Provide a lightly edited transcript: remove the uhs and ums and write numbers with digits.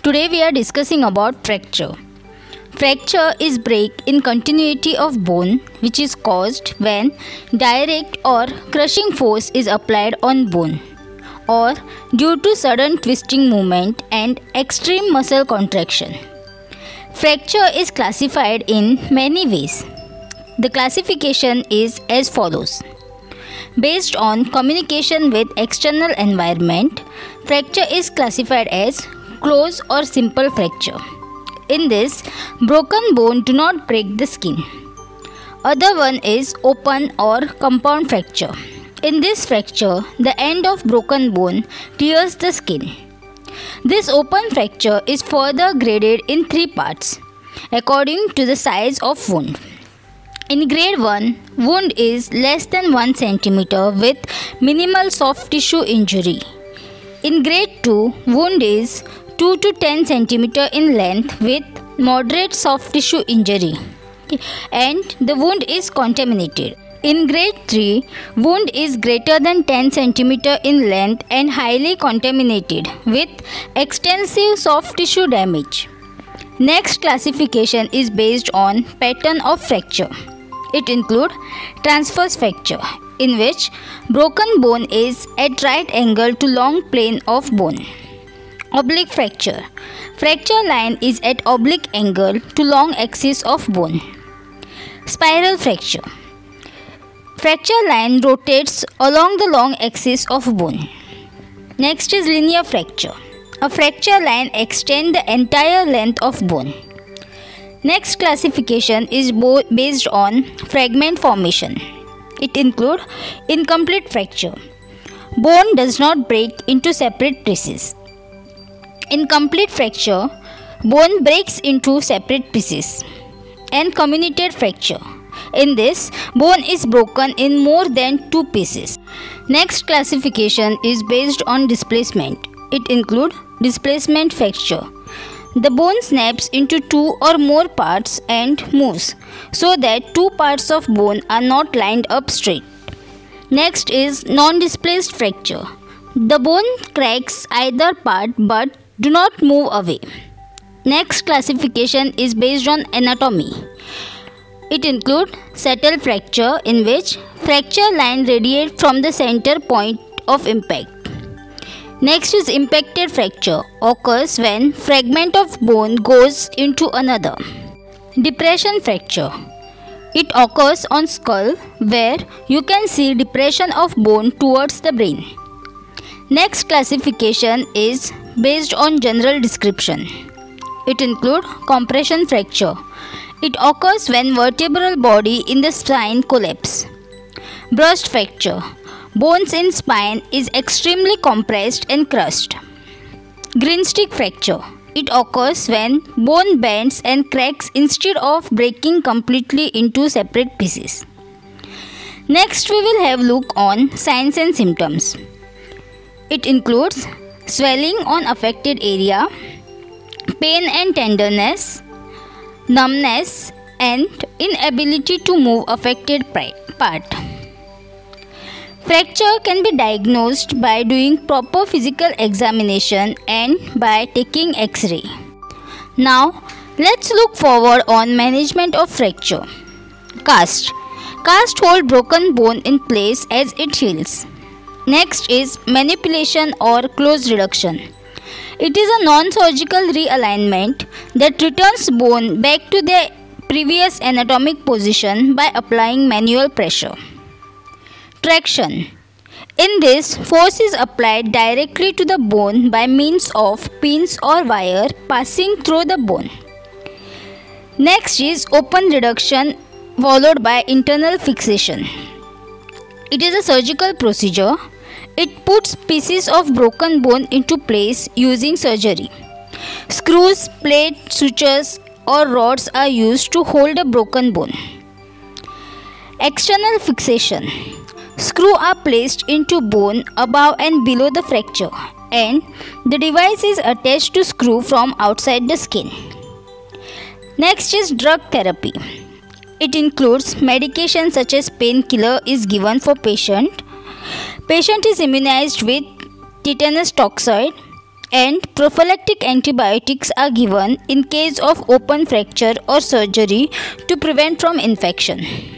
Today we are discussing about fracture. Fracture is break in continuity of bone which is caused when direct or crushing force is applied on bone or due to sudden twisting movement and extreme muscle contraction. Fracture is classified in many ways. The classification is as follows. Based on communication with external environment, fracture is classified as close or simple fracture. In this, broken bone do not break the skin. Other one is open or compound fracture. In this fracture, the end of broken bone tears the skin. This open fracture is further graded in 3 parts according to the size of wound. In grade 1, wound is less than 1 cm with minimal soft tissue injury. In grade 2, wound is 2 to 10 cm in length with moderate soft tissue injury and the wound is contaminated. In grade 3, wound is greater than 10 cm in length and highly contaminated with extensive soft tissue damage. Next classification is based on pattern of fracture. It includes transverse fracture, in which broken bone is at right angle to long plane of bone. Oblique fracture. Fracture line is at oblique angle to long axis of bone. Spiral fracture. Fracture line rotates along the long axis of bone. Next is linear fracture. A fracture line extends the entire length of bone. Next classification is based on fragment formation. It includes incomplete fracture. Bone does not break into separate pieces. In complete fracture, bone breaks into separate pieces. And comminuted fracture. In this, bone is broken in more than 2 pieces. Next classification is based on displacement. It includes displacement fracture. The bone snaps into 2 or more parts and moves so that 2 parts of bone are not lined up straight. Next is non-displaced fracture. The bone cracks either part but do not move away. Next classification is based on anatomy. It includes settle fracture, in which fracture line radiates from the center point of impact. Next is impacted fracture, occurs when fragment of bone goes into another. Depression fracture. It occurs on skull where you can see depression of bone towards the brain. Next classification is based on general description. It includes compression fracture. It occurs when vertebral body in the spine collapse. Burst fracture. Bones in spine is extremely compressed and crushed. Green stick fracture. It occurs when bone bends and cracks instead of breaking completely into separate pieces. Next we will have look on signs and symptoms. It includes swelling on affected area, pain and tenderness, numbness and inability to move affected part. Fracture can be diagnosed by doing proper physical examination and by taking X-ray. Now, let's look forward on management of fracture. Cast. Cast hold broken bone in place as it heals. Next is manipulation or close reduction. It is a non-surgical realignment that returns bone back to their previous anatomic position by applying manual pressure. Traction. In this, force is applied directly to the bone by means of pins or wire passing through the bone. Next is open reduction followed by internal fixation. It is a surgical procedure. It puts pieces of broken bone into place using surgery. Screws, plates, sutures or rods are used to hold a broken bone. External fixation. Screws are placed into bone above and below the fracture and the device is attached to screw from outside the skin. Next is drug therapy. It includes medication such as painkiller is given for patient. Patient is immunized with tetanus toxoid and prophylactic antibiotics are given in case of open fracture or surgery to prevent from infection.